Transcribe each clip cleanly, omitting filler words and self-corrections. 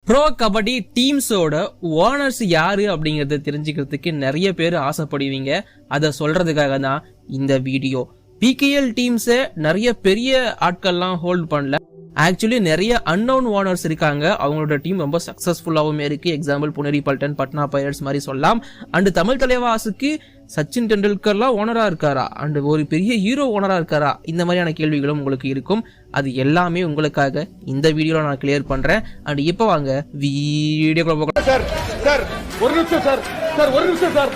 Bro kabaddi டீம்ஸோட owners யாரு அப்படிங்கறத தெரிஞ்சுக்கிறதுக்கு நிறைய பேர் ஆசைப்படுவீங்க. அதை சொல்றதுக்காக தான் இந்த வீடியோ. பிகேஎல் டீம்ஸை நிறைய பெரிய ஆட்கள்லாம் ஹோல்ட் பண்ணல. ஆக்சுவலி நிறைய அன்னோன் ஓனர்ஸ் இருக்காங்க. அவங்களோட டீம் ரொம்ப சக்சஸ்ஃபுல்லாகவும் இருக்கு. எக்ஸாம்பிள் புனேரி பல்டன், பட்னா பைரட்ஸ் மாதிரி சொல்லலாம். அண்ட் தமிழ் தலைவாசுக்கு சச்சின் டெண்டுல்கர்லாம் ஓனரா இருக்காரா, அண்ட் ஒரு பெரிய ஹீரோ ஓனரா இருக்காரா, இந்த மாதிரியான கேள்விகளும் உங்களுக்கு இருக்கும். அது எல்லாமே உங்களுக்காக இந்த வீடியோல நான் கிளியர் பண்றேன். அண்ட் இப்போ வாங்க வீடியோ சார் சார் ஒரு நிமிஷம் சார் சார் ஒரு நிமிஷம் சார்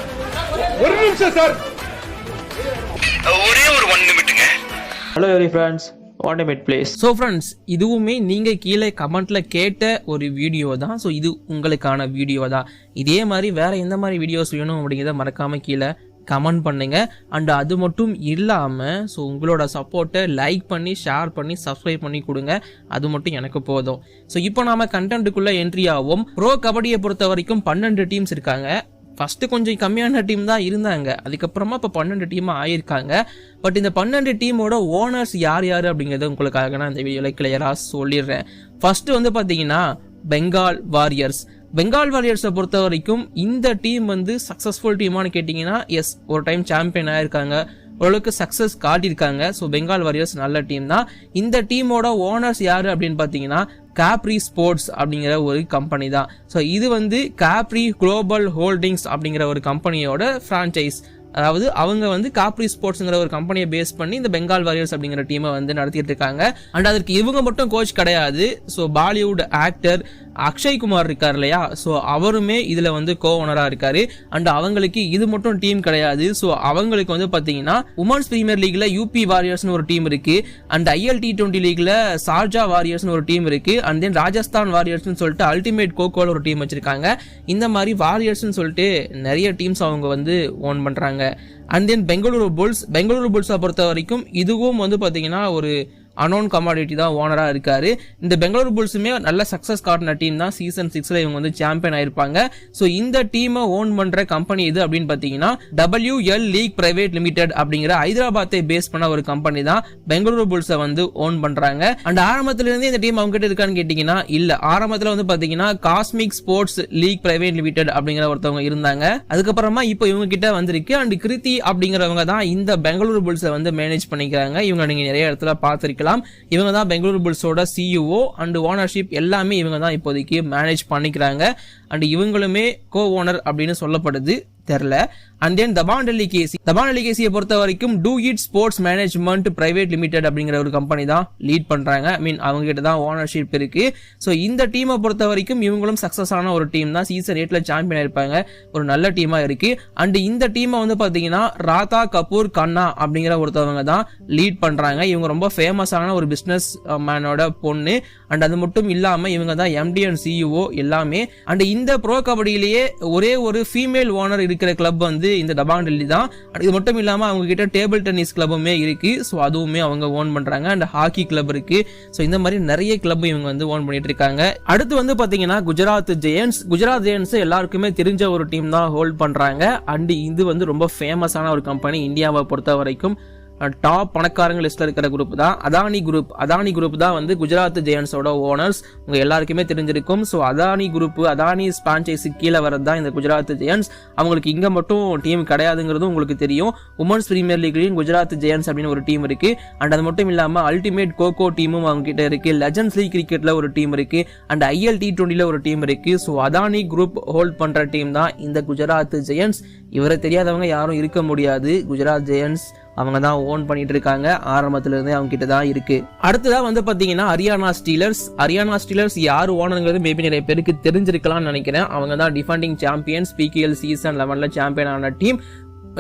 ஒரு நிமிஷம் சார் ஒரே ஒரு 1 நிமிட்டுங்க. Hello every friends, 1 minute please. So friends, இதுவுமே நீங்கள் கீழே கமெண்ட்ல கேட்ட ஒரு வீடியோ தான். ஸோ இது உங்களுக்கான வீடியோ தான். இதே மாதிரி வேற எந்த மாதிரி வீடியோஸ் வேணும் அப்படிங்கிறத மறக்காம கீழே கமெண்ட் பண்ணுங்க. அண்ட் அது மட்டும் இல்லாமல் ஸோ உங்களோட சப்போர்ட்டை லைக் பண்ணி, ஷேர் பண்ணி, சப்ஸ்கிரைப் பண்ணி கொடுங்க. அது மட்டும் எனக்கு போதும். ஸோ இப்போ நாம கண்டென்ட்டுக்குள்ள என்ட்ரி ஆகும். ப்ரோ கபடியை பொறுத்த வரைக்கும் 12 டீம்ஸ் இருக்காங்க. ஃபர்ஸ்ட் கொஞ்சம் கம்மியான டீம் தான் இருந்தாங்க. அதுக்கப்புறமா இப்போ 12 டீமாக ஆயிருக்காங்க. பட் இந்த 12 டீமோட ஓனர்ஸ் யார் யார் அப்படிங்கிறத உங்களுக்காக நான் இந்த வீடியோவில் கிளியராக சொல்லிடுறேன். ஃபர்ஸ்ட் வந்து பார்த்தீங்கன்னா பெங்கால் வாரியர்ஸ். பெங்கால் வாரியர்ஸை பொறுத்த வரைக்கும் இந்த டீம் வந்து சக்ஸஸ்ஃபுல் டீமானு கேட்டிங்கன்னா எஸ், ஒரு டைம் சாம்பியன் ஆயிருக்காங்க, ஓரளவுக்கு சக்ஸஸ் காட்டியிருக்காங்க. ஸோ பெங்கால் வாரியர்ஸ் நல்ல டீம் தான். இந்த டீமோட ஓனர்ஸ் யாரு அப்படின்னு பார்த்தீங்கன்னா காப்ரி ஸ்போர்ட்ஸ் அப்படிங்கிற ஒரு கம்பெனி தான். ஸோ இது வந்து காப்ரி குளோபல் ஹோல்டிங்ஸ் அப்படிங்கிற ஒரு கம்பெனியோட ஃப்ரான்ச்சைஸ். அதாவது அவங்க வந்து காப்ரி ஸ்போர்ட்ஸ்ங்கிற ஒரு கம்பெனியை பேஸ் பண்ணி இந்த பெங்கால் வாரியர்ஸ் அப்படிங்கிற டீமை வந்து நடத்திட்டு இருக்காங்க. அண்ட் அதற்கு இவங்க மட்டும் கோச் கிடையாது. ஸோ பாலிவுட் ஆக்டர் அக்ஷய் குமார் இருக்கார் இல்லையா, ஸோ அவருமே இதுல வந்து கோ ஓனரா இருக்காரு. அண்ட் அவங்களுக்கு இது மட்டும் டீம் கிடையாது. ஸோ அவங்களுக்கு வந்து பாத்தீங்கன்னா உமன்ஸ் பிரீமியர் லீக்ல யூபி வாரியர்ஸ்னு ஒரு டீம் இருக்கு. அண்ட் ILT20 லீக்ல சார்ஜா வாரியர்ஸ்னு ஒரு டீம் இருக்கு. அண்ட் தென் ராஜஸ்தான் வாரியர்ஸ்னு சொல்லிட்டு அல்டிமேட் கோகோல ஒரு டீம் வச்சிருக்காங்க. இந்த மாதிரி வாரியர்ஸ்னு சொல்லிட்டு நிறைய டீம்ஸ் அவங்க வந்து ஓன் பண்றாங்க. அண்ட் தென் பெங்களூரு புல்ஸை பொறுத்த வரைக்கும் இதுவும் வந்து பாத்தீங்கன்னா ஒரு அனோன் கமாடிட்டி தான் ஓனரா இருக்காரு. இந்த பெங்களூரு புல்ஸுமே நல்ல சக்சஸ் காட்டின டீம் தான். சீசன் 6ல இவங்க வந்து சாம்பியன் ஆயிருப்பாங்க. ஸோ இந்த டீமை ஓன் பண்ற கம்பெனி இது அப்படின்னு பாத்தீங்கன்னா WL லீக் பிரைவேட் லிமிடெட் அப்படிங்கிற ஹைதராபாத்தை பேஸ் பண்ண ஒரு கம்பெனி தான் பெங்களூரு புல்ஸை வந்து ஓன் பண்றாங்க. அண்ட் ஆரம்பத்துல இருந்தே இந்த டீம் அவங்க கிட்ட இருக்கான்னு கேட்டீங்கன்னா இல்ல. ஆரம்பத்துல வந்து பாத்தீங்கன்னா Cosmic Sports League Private limited அப்படிங்கிற ஒருத்தவங்க இருந்தாங்க. அதுக்கப்புறமா இப்போ இவங்க கிட்ட வந்திருக்கு. அண்ட் கிருத்தி அப்படிங்கிறவங்க தான் இந்த பெங்களூரு புல்ஸை வந்து மேனேஜ் பண்ணிக்கிறாங்க. இவங்க நீங்க நிறைய இடத்துல பார்த்திருக்கலாம். இவங்க தான் பெங்களூரு புல்ஸோட CEO அண்ட் ஓனர்ஷிப் எல்லாமே இவங்க தான் இப்போதைக்கு மேனேஜ் பண்ணிக்கிறாங்க. அண்ட் இவங்களுமே கோ ஓனர் அப்படின்னு சொல்லப்படுது, தெரியல. அண்ட் தென் தபான் டெல்லி கேசியை பொறுத்த வரைக்கும் do it sports management private limited அப்படிங்கிற ஒரு கம்பெனி தான் லீட் பண்றாங்க. ஐ மீன் அவங்க கிட்ட தான் ஓனர்ஷிப் இருக்கு. ஸோ இந்த டீமை பொறுத்த வரைக்கும் இவங்களும் சக்சஸ் ஆன ஒரு டீம் தான். சீசன் 8ல சாம்பியன் ஆயிருப்பாங்க. ஒரு நல்ல டீமா இருக்கு. அண்ட் இந்த டீமை வந்து பாத்தீங்கன்னா ராதா கபூர் கண்ணா அப்படிங்கிற ஒருத்தவங்க தான் லீட் பண்றாங்க. இவங்க ரொம்ப ஃபேமஸான ஒரு பிசினஸ் மேனோட பொண்ணு. அண்ட் அது மட்டும் இல்லாம இவங்க தான் MD அண்ட் CEO எல்லாமே. அண்ட் இந்த ப்ரோ கபடியிலேயே ஒரே ஒரு ஃபீமேல் ஓனர் இருக்கிற கிளப் வந்து இந்த தபான் டெல்லி தான். இது மட்டும் இல்லாம அவங்க கிட்ட டேபிள் டென்னிஸ் கிளப்புமே இருக்கு. ஸோ அதுவுமே அவங்க ஓன் பண்றாங்க. அண்ட் ஹாக்கி கிளப் இருக்கு. ஸோ இந்த மாதிரி நிறைய கிளப் இவங்க வந்து ஓன் பண்ணிட்டு இருக்காங்க. அடுத்து வந்து பாத்தீங்கன்னா குஜராத் ஜெயண்ட்ஸ் எல்லாருக்குமே தெரிஞ்ச ஒரு டீம் தான் ஹோல்ட் பண்றாங்க. அண்ட் இது வந்து ரொம்ப ஃபேமஸான ஒரு கம்பெனி. இந்தியாவை பொறுத்த வரைக்கும் டாப் பணக்காரங்க லிஸ்ட்ல இருக்கிற குரூப் தான் அதானி குரூப் தான் வந்து குஜராத் ஜெயண்ட்ஸோட ஓனர்ஸ். உங்க எல்லாருக்குமே தெரிஞ்சிருக்கும். ஸோ அதானி பிரான்ச்சைஸி கீழே வரது தான் இந்த குஜராத் ஜெயண்ட்ஸ். அவங்களுக்கு இங்க மட்டும் டீம் கிடையாதுங்கிறதும் உங்களுக்கு தெரியும். உமன்ஸ் பிரீமியர் லீக்லயும் குஜராத் ஜெயண்ட்ஸ் அப்படின்னு ஒரு டீம் இருக்கு. அண்ட் அது மட்டும் இல்லாம அல்டிமேட் கோகோ டீமும் அவங்க கிட்ட இருக்கு. லெஜண்ட்ஸ் லீக் கிரிக்கெட்ல ஒரு டீம் இருக்கு. அண்ட் ILT20ல ஒரு டீம் இருக்கு. ஸோ அதானி குரூப் ஹோல்ட் பண்ற டீம் தான் இந்த குஜராத் ஜெயண்ட்ஸ். இவரை தெரியாதவங்க யாரும் இருக்க முடியாது. குஜராத் ஜெயண்ட்ஸ் அவங்க தான் ஓன் பண்ணிட்டு இருக்காங்க. ஆரம்பத்துல இருந்தே அவங்க கிட்ட தான் இருக்கு. அடுத்ததான் வந்து பாத்தீங்கன்னா ஹரியானா ஸ்டீலர்ஸ் யார் ஓனருங்கிறது மேபி நிறைய பேருக்கு தெரிஞ்சிருக்கலாம்னு நினைக்கிறேன். அவங்க தான் டிஃபெண்டிங் சாம்பியன்ஸ். PKL சீசன் 11ல சாம்பியன் ஆன டீம்.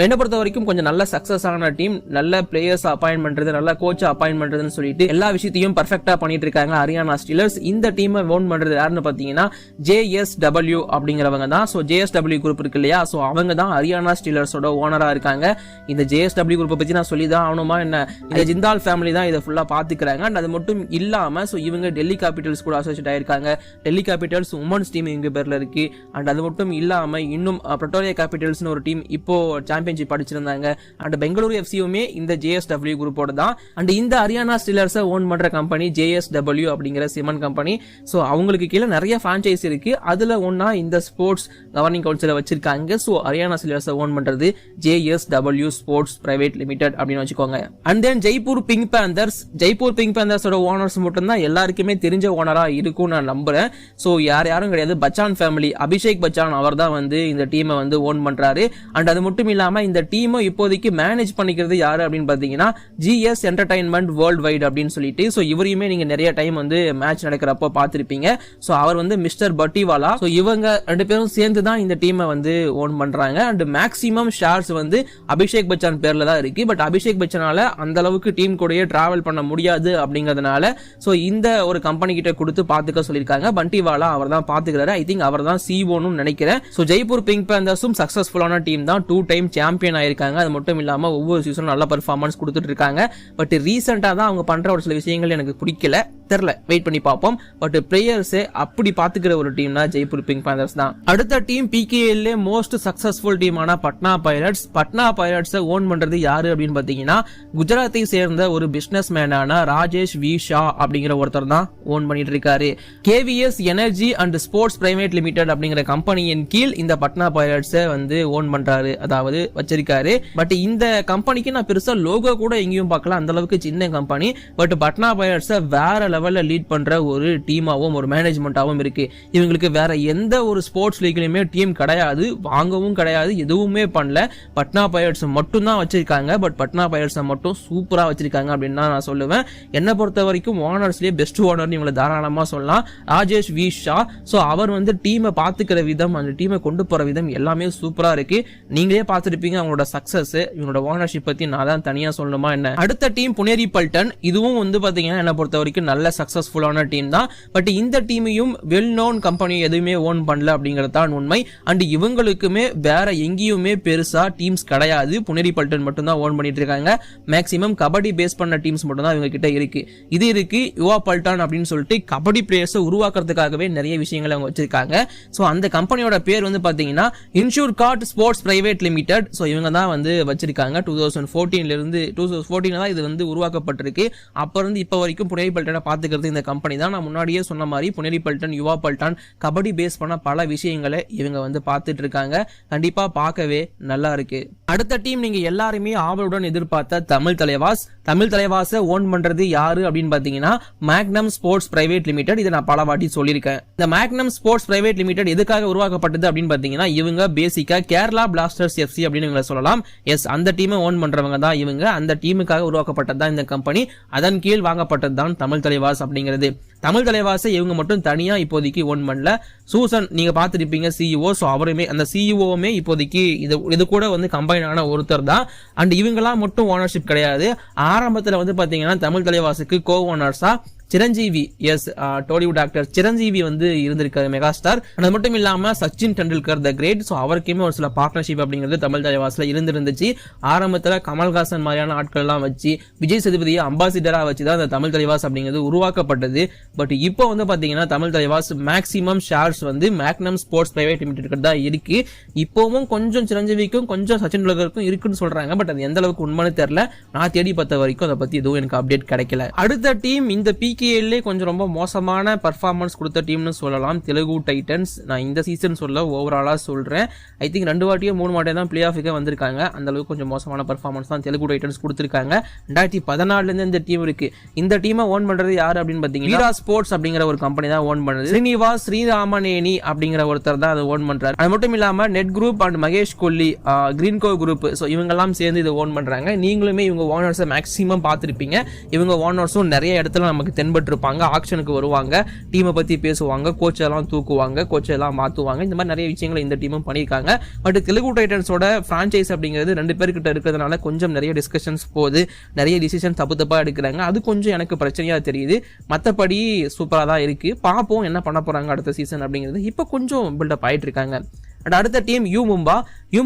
என்ன பொறுத்த வரைக்கும் கொஞ்சம் நல்ல சக்சஸ் ஆன டீம். நல்ல பிளேயர்ஸ் அப்பாயின்ட் பண்றது, நல்ல கோச் அப்பாயின்ட் பண்றதுன்னு சொல்லிட்டு எல்லா விஷயத்தையும் பர்ஃபெக்டா பண்ணிட்டு இருக்காங்க ஹரியானா ஸ்டீலர்ஸ். இந்த டீமை ஓன் பண்றது யாருன்னு பாத்தீங்கன்னா JSW அப்படிங்கிறவங்க தான். ஸோ JSW குரூப் இருக்கு இல்லையா, ஸோ அவங்க தான் ஹரியானா ஸ்டீலர்ஸோட ஓனரா இருக்காங்க. இந்த JSW குரூப்பை பத்தி நான் சொல்லி தான் ஆகணுமா என்ன, இந்த ஜிந்தால் ஃபேமிலி தான் இதை ஃபுல்லா பாத்துக்கிறாங்க. அண்ட் அது மட்டும் இல்லாம ஸோ இவங்க டெல்லி கேபிட்டல்ஸ் கூட அசோசியேட் ஆயிருக்காங்க. டெல்லி கேபிட்டல்ஸ் உமன்ஸ் டீம் இவங்க பேர்ல இருக்கு. அண்ட் அது மட்டும் இல்லாம இன்னும் பிரட்டோரியா கேபிட்டல்ஸ்னு ஒரு டீம் இப்போ சாம்பியன்ஷிப் அடிச்சிருந்தாங்க. அண்ட் பெங்களூரு எஃப்சியுமே இந்த JSW குரூப்போட தான். அண்ட் இந்த ஹரியானா ஸ்டீலர்ஸை ஓன் பண்ற கம்பெனி JSW அப்படிங்கிற சிமெண்ட் கம்பெனி. ஸோ அவங்களுக்கு கீழே நிறைய பிரான்ச்சைஸ் இருக்கு. அதுல ஒன்னா இந்த ஸ்போர்ட்ஸ் கவர்னிங் கவுன்சில வச்சிருக்காங்க. ஸோ ஹரியானா ஸ்டீலர்ஸை ஓன் பண்றது JSW ஸ்போர்ட்ஸ் பிரைவேட் லிமிடெட் அப்படின்னு வச்சுக்கோங்க. அண்ட் தென் ஜெய்ப்பூர் பிங்க் பேந்தர்ஸோட ஓனர்ஸ் மட்டும் தான் எல்லாருக்குமே தெரிஞ்ச ஓனரா இருக்கும் நான் நம்புறேன். ஸோ யாரும் கிடையாது, பச்சான் ஃபேமிலி, அபிஷேக் பச்சான் அவர் தான் வந்து இந்த டீமை வந்து ஓன் பண்றாரு. அண்ட் அது மட்டும் இல்லாம இந்த டீமை இப்போதைக்கு மேனேஜ் பண்ணிக்கிறது யாரு அப்படின்னு பாத்தீங்கன்னா GS என்டர்டைன்மெண்ட் வேர்ல்ட் வைட் அப்படின்னு சொல்லிட்டு. ஸோ இவரையுமே நீங்க நிறைய டைம் வந்து மேட்ச் நடக்கிறப்ப பார்த்திருப்பீங்க. ஸோ அவர் வந்து மிஸ்டர் பட்டிவாலா. ஸோ இவங்க ரெண்டு பேரும் சேர்ந்து தான் இந்த டீமை வந்து ஓன் பண்றாங்க. அண்ட் மேக்ஸிமம் ஷேர்ஸ் வந்து அபிஷேக் பச்சான் பேர்ல தான் இருக்கு. பட் அபிஷேக் பச்சனால அந்த அளவுக்கு டீம் கூடயே டிராவல் பண்ண முடியாது அப்படிங்கிறதுனால ஸோ இந்த ஒரு கம்பெனி கிட்ட கொடுத்து பாத்துக்க சொல்லியிருக்காங்க. பண்டிவாலா அவர் தான் பாத்துக்கிறாரு. ஐ திங்க் அவர் தான் சிஓன்னு நினைக்கிறேன். ஸோ ஜெய்ப்பூர் பிங்க் பேந்தர்ஸும் சக்சஸ்ஃபுல்லான டீம் தான், 2 டைம் சாம்பியன் ஆயிருக்காங்க. அது மட்டும் இல்லாம ஒவ்வொரு சீசனும் நல்ல பெர்ஃபார்மன்ஸ் கொடுத்துட்டு இருக்காங்க. பட் ரீசெண்டா தான் அவங்க பண்ற ஒரு சில விஷயங்கள் எனக்கு பிடிக்கல, தெரியல, வெயிட் பண்ணி பார்ப்போம். பட் பிளேயர்ஸ் அப்படி பாத்துக்கிற ஒரு டீம்னா ஜெய்ப்பூர் பிங்க் பேந்தர்ஸ் தான். அடுத்த டீம் PKL மோஸ்ட் சக்சஸ்ஃபுல் டீமான பட்னா பைரட்ஸ் ஓன் பண்றது யாரு அப்படின்னு பாத்தீங்கன்னா குஜராத்தை சேர்ந்த ஒரு பிசினஸ் மேனான ராஜேஷ் வி ஷா அப்படிங்கிற ஒருத்தர் தான் ஓன் பண்ணிட்டு இருக்காரு. KVS energy and sports private limited அப்படிங்கிற கம்பெனியின் கீழ் இந்த பட்னா பைரட்ஸ் வந்து ஓன் பண்றாரு, அதாவது வச்சிருக்காரு. பட் இந்த கம்பெனிக்கு நான் பெருசா லோகோ கூட எங்கேயும் பார்க்கல, அந்த அளவுக்கு சின்ன கம்பெனி. பட் பட்னா பைரட்ஸ் வேற லெவல்ல லீட் பண்ற ஒரு டீமாவும் ஒரு மேனேஜ்மெண்டாவும் இருக்கு. இவங்களுக்கு வேற எந்த ஒரு ஸ்போர்ட்ஸ் லீக்லயுமே டீம் கிடையாது, வாங்கவும் கிடையாது, எதுவுமே பண்ணல. பட்னா பைரட்ஸ் மட்டும் தான் வச்சிருக்காங்க. பட் பட்னா பைரட்ஸ் மட்டும் சூப்பரா வச்சிருக்காங்க அப்படின்னு தான் நான் சொல்லுவேன். என்ன பொறுத்த வரைக்கும் ஓனர்ஸ்லயே பெஸ்ட் ஓனர் இவங்களை தாராளமா சொல்லலாம், ராஜேஷ் வி ஷா. சோ அவர் வந்து டீமை பாத்துக்கிற விதம், அந்த டீமை கொண்டு போற விதம் எல்லாமே சூப்பரா இருக்கு. நீங்களே பார்த்துருப்பீங்க அவங்களோட சக்சஸ். இவங்களோட ஓனர்ஷிப் பத்தி நான் தான் தனியா சொல்லணுமா என்ன. அடுத்த டீம் புனேரி பல்டன். இதுவும் வந்து பாத்தீங்கன்னா என்ன பொறுத்த வரைக்கும் நல்ல சக்சஸ்ஃபுல்லான டீம் தான். பட் இந்த டீமையும் வெல் நோன் கம்பெனி எதுவுமே ஓன் பண்ணல அப்படிங்கிறது தான் உண்மை. அண்ட் இவங்களுக்குமே வேற எங்கேயுமே பெருசா டீம்ஸ் கிடையாது, புனேரி பல்டன் மட்டும் தான் ஓன் பண்ணிட்டு இருக்காங்க. மேக்ஸிமம் கபடி பேஸ் பண்ண டீம்ஸ் மட்டும் தான் இவங்க கிட்ட இருக்கு. இது இருக்கு யுவா பல்டான் அப்படின்னு சொல்லிட்டு கபடி பிளேயர்ஸ் உருவாக்குறதுக்காகவே நிறைய விஷயங்களை அவங்க வச்சிருக்காங்க. சோ அந்த கம்பெனியோட பேர் வந்து பாத்தீங்கன்னா insure card sports private limited. So இவங்க தான் வந்து வச்சிருக்காங்க. 2014 தான் இது வந்து உருவாக்கப்பட்டிருக்கு. அப்ப இருந்து இப்ப வரைக்கும் புனேரி பல்டனை பாத்துக்கிறது இந்த கம்பெனி தான். நான் முன்னாடியே சொன்ன மாதிரி புனேரி பல்டன், யுவா பல்டான் கபடி பேஸ் பண்ண பல விஷயங்களை இவங்க வந்து பார்த்துட்டு இருக்காங்க. கண்டிப்பா பார்க்கவே நல்லா இருக்கு. அடுத்த டீம் நீங்க எல்லாருமே ஆவலுடன் எதிர்பார்த்த தமிழ் தலைவாச ஓன் பண்றது யாரு அப்படின்னு பாத்தீங்கன்னா மேக்னம் ஸ்போர்ட்ஸ் பிரைவேட் லிமிடெட். இதை நான் பல வாட்டி சொல்லியிருக்கேன். இந்த மேக்னம் ஸ்போர்ட்ஸ் பிரைவேட் லிமிடெட் எதுக்காக உருவாக்கப்பட்டது அப்படின்னு பாத்தீங்கன்னா இவங்க பேசிக்கா கேரளா பிளாஸ்டர்ஸ் FC அப்படின்னு இவங்க சொல்லலாம். எஸ், அந்த டீமை ஓன் பண்றவங்க தான் இவங்க. அந்த டீமுக்காக உருவாக்கப்பட்டது தான் இந்த கம்பெனி. அதன் கீழ் வாங்கப்பட்டது தான் தமிழ் தலைவாஸ் அப்படிங்கிறது. தமிழ் தலைவாசை இவங்க மட்டும் தனியா இப்போதைக்கு ஓன் பண்ணல. சூசன் நீங்க பாத்துருப்பீங்க CEO. சோ அவருமே அந்த CEOவுமே இப்போதைக்கு இது கூட வந்து கம்பைன் ஆன ஒருத்தர் தான். அண்ட் இவங்கெல்லாம் மட்டும் ஓனர்ஷிப் கிடையாது. ஆரம்பத்துல வந்து பாத்தீங்கன்னா தமிழ் தலைவாசுக்கு கோ ஓனர்ஸா Chiranjeevi, yes, Tollywood actor Chiranjeevi வந்து இருந்திருக்காரு, மெகா ஸ்டார். அது மட்டும் இல்லாம Sachin Tendulkar the great. So அவருக்குமே ஒரு சில பார்ட்னர்ஷிப் அப்படிங்கிறது தமிழ் தலைவாஸ்ல இருந்துருந்துச்சு. ஆரம்பத்துல கமல்ஹாசன் மாதிரியான ஆட்கள் எல்லாம் வச்சு விஜய் சேதுபதியை அம்பாசிடரா வச்சுதான் அந்த தமிழ் தலைவாஸ் அப்படிங்கிறது உருவாக்கப்பட்டது. பட் இப்போ வந்து பாத்தீங்கன்னா தமிழ் தலைவாஸ் மேக்ஸிமம் ஷேர்ஸ் வந்து மேக்னம் ஸ்போர்ட்ஸ் பிரைவேட் லிமிடெட் தான் இருக்கு. இப்போவும் கொஞ்சம் சிரஞ்சீவிக்கும் கொஞ்சம் சச்சின் டெண்டுல்கருக்கும் இருக்குன்னு சொல்றாங்க. பட் அது எந்த அளவுக்கு உண்மைன்னு தெரியல. நான் தேடி பார்த்த வரைக்கும் அதை பத்தி எதுவும் எனக்கு அப்டேட் கிடைக்கல. அடுத்த டீம் இந்த PKL கொஞ்சம் ரொம்ப மோசமான பர்ஃபார்மன்ஸ் கொடுத்த டீம்னு சொல்லலாம், தெலுங்கு டைட்டன்ஸ். நான் இந்த சீசன் சொல்ல ஓவராலா சொல்றேன். ஐ திங்க் 2 வாட்டியோ 3 வாட்டியோ தான் பிளே ஆஃபுக்கு வந்திருக்காங்க. அந்த அளவுக்கு கொஞ்சம் மோசமான பர்ஃபார்மன்ஸ் தான் தெலுங்கு டைட்டன்ஸ் கொடுத்திருக்காங்க. 2014 இருந்து இந்த டீம் இருக்கு. இந்த டீமை ஓன் பண்றது யாரு அப்படின்னு பாத்தீங்கன்னா வீரா ஸ்போர்ட்ஸ் அப்படிங்கிற ஒரு கம்பெனி தான் ஓன் பண்ணுது. ஸ்ரீனிவாஸ் ஸ்ரீராமனேனி அப்படிங்கிற ஒருத்தர் தான் அதை ஓன் பண்றாரு. அது மட்டும் இல்லாம net group and Mahesh Kolli, Greenko group, so இவங்க எல்லாம் சேர்ந்து இதை ஓன் பண்றாங்க. நீங்களுமே இவங்க ஓனர்ஸை மேக்ஸிமம் பார்த்திருப்பீங்க. இவங்க ஓனர்ஸும் நிறைய இடத்துல நமக்கு தென்பட்டிருப்பாங்க. ஆக்ஷனுக்கு வருவாங்க, டீமை பத்தி பேசுவாங்க, கோச் எல்லாம் தூக்குவாங்க, கோச் எல்லாம் மாத்துவாங்க. இந்த மாதிரி நிறைய விஷயங்களை இந்த டீமும் பண்ணிருக்காங்க. பட் தெலுங்கு டைட்டன்ஸோட பிரான்ச்சைஸ் அப்படிங்கிறது 2 பேர்கிட்ட இருக்கிறதுனால கொஞ்சம் நிறைய டிஸ்கஷன்ஸ் போகுது, நிறைய டிசிஷன் தப்பு எடுக்கிறாங்க. அது கொஞ்சம் எனக்கு பிரச்சனையா தெரியுது. மற்றபடி சூப்பரா தான் இருக்கு. பார்ப்போம் என்ன பண்ண போறாங்க அடுத்த சீசன் அப்படிங்கிறது. இப்போ கொஞ்சம் பில்டப் ஆயிட்டு இருக்காங்க. அண்ட் அடுத்த டீம் யூ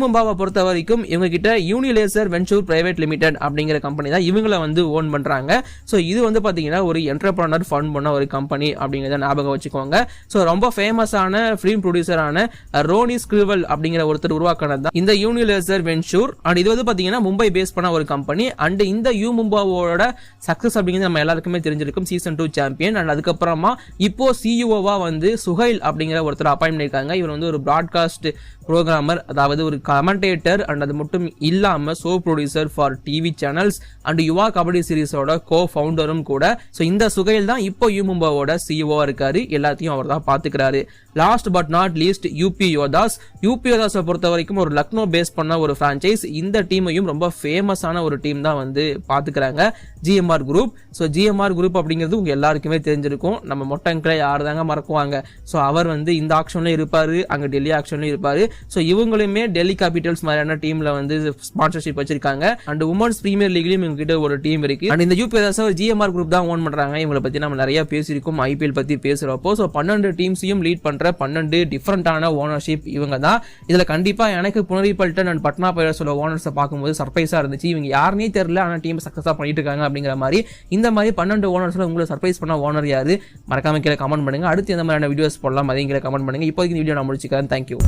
மும்பாவை பொறுத்த வரைக்கும் இவங்க கிட்ட யூனிலேசர் வென்ச்சூர் பிரைவேட் லிமிடெட் அப்படிங்கிற கம்பெனி தான் இவங்களை வந்து ஓன் பண்றாங்க. ஸோ இது வந்து பாத்தீங்கன்னா ஒரு என்டர்பிரனர் ஃபண்ட் பண்ண ஒரு கம்பெனி அப்படிங்கிறத ஞாபகம் வச்சுக்கோங்க. ஸோ ரொம்ப ஃபேமஸான ஃபிலிம் ப்ரொடியூசரான ரோனி ஸ்கிரிவல் அப்படிங்கிற ஒருத்தர் உருவாக்கினது தான் இந்த யூனிலேசர் வென்ச்சூர். அண்ட் இது வந்து பாத்தீங்கன்னா மும்பை பேஸ் பண்ண ஒரு கம்பெனி. அண்ட் இந்த யூ மும்பாவோட சக்சஸ் அப்படிங்கிறது நம்ம எல்லாருக்குமே தெரிஞ்சிருக்கும், சீசன் 2 சாம்பியன். அண்ட் அதுக்கப்புறமா இப்போ சிஇஓவா வந்து சுஹைல் அப்படிங்கிற ஒருத்தர் அப்பாயின்ட் பண்ணிருக்காங்க. இவர் வந்து ஒரு பிராட்காஸ்ட் ப்ரோக்ராமர், அதாவது ஒரு கமெண்டேட்டர். அண்ட் அது மட்டும் இல்லாம show producer for TV channels and Yuva kabaddi சீரிஸோட கோ ஃபவுண்டரும் கூட. ஸோ இந்த சுகைல் தான் இப்போ யூ மும்பாவோட சிஇஓவா இருக்காரு. எல்லாத்தையும் அவர் தான் பாத்துக்கிறாரு. Last but not least UP யோதாஸை பொறுத்த வரைக்கும் ஒரு லக்னோ பேஸ் பண்ண ஒரு பிரான்ச்சைஸ். இந்த டீமையும் ரொம்ப ஃபேமஸான ஒரு டீம் தான் வந்து பாத்துக்கிறாங்க, GMR group. So GMR group அப்படிங்கிறது உங்க எல்லாருக்குமே தெரிஞ்சிருக்கும். நம்ம மொட்டங்களை யார் தாங்க மறக்குவாங்க. ஸோ அவர் வந்து இந்த ஆக்ஷன்லயும் இருப்பாரு, அங்க டெல்லி ஆக்ஷன்லயும் இருப்பாரு. ஸோ இவங்களுமே டெல்லி கேபிட்டல்ஸ் மாதிரியான டீம்ல வந்து ஸ்பான்சர்ஷிப் வச்சிருக்காங்க. அண்ட் உமன்ஸ் பிரீமியர் லீக்லயும் இவங்க கிட்ட ஒரு டீம் இருக்கு. அண்ட் இந்த யூபி ஒரு ஜிஎம்ஆர் குரூப் தான் ஓன் பண்றாங்க. இவங்களை பத்தி நம்ம நிறைய பேசியிருக்கோம் ஐபிஎல் பத்தி பேசுறப்போ. ஸோ 12 டீம்ஸையும் லீட் பண்ற 12 டிஃபரெண்டான ஓனர்ஷிப் இவங்க தான். இதுல கண்டிப்பா எனக்கு புனரி பல்டன் அண்ட் பட்னா பைரட்ஸோட ஓனர்ஸை பார்க்கும்போது சர்ப்ரைஸா இருந்துச்சு. இவங்க யாருன்னே தெரியல, ஆனா டீம் சக்சஸா பண்ணிட்டு இருக்காங்க அப்படிங்கிற மாதிரி. இந்த மாதிரி 12 ஓனர்ஸ்ல உங்களை சர்ப்ரைஸ் பண்ண ஓனர் யாரு, மறக்காம கீழே கமெண்ட் பண்ணுங்க. அடுத்து எந்த மாதிரியான வீடியோஸ் போடலாம் அதையும் கீழே கமெண்ட் பண்ணுங்க. இப்போதைக்கு இந்த வீடியோ நான் முடிச்சுக்கிறேன். தேங்க்யூ.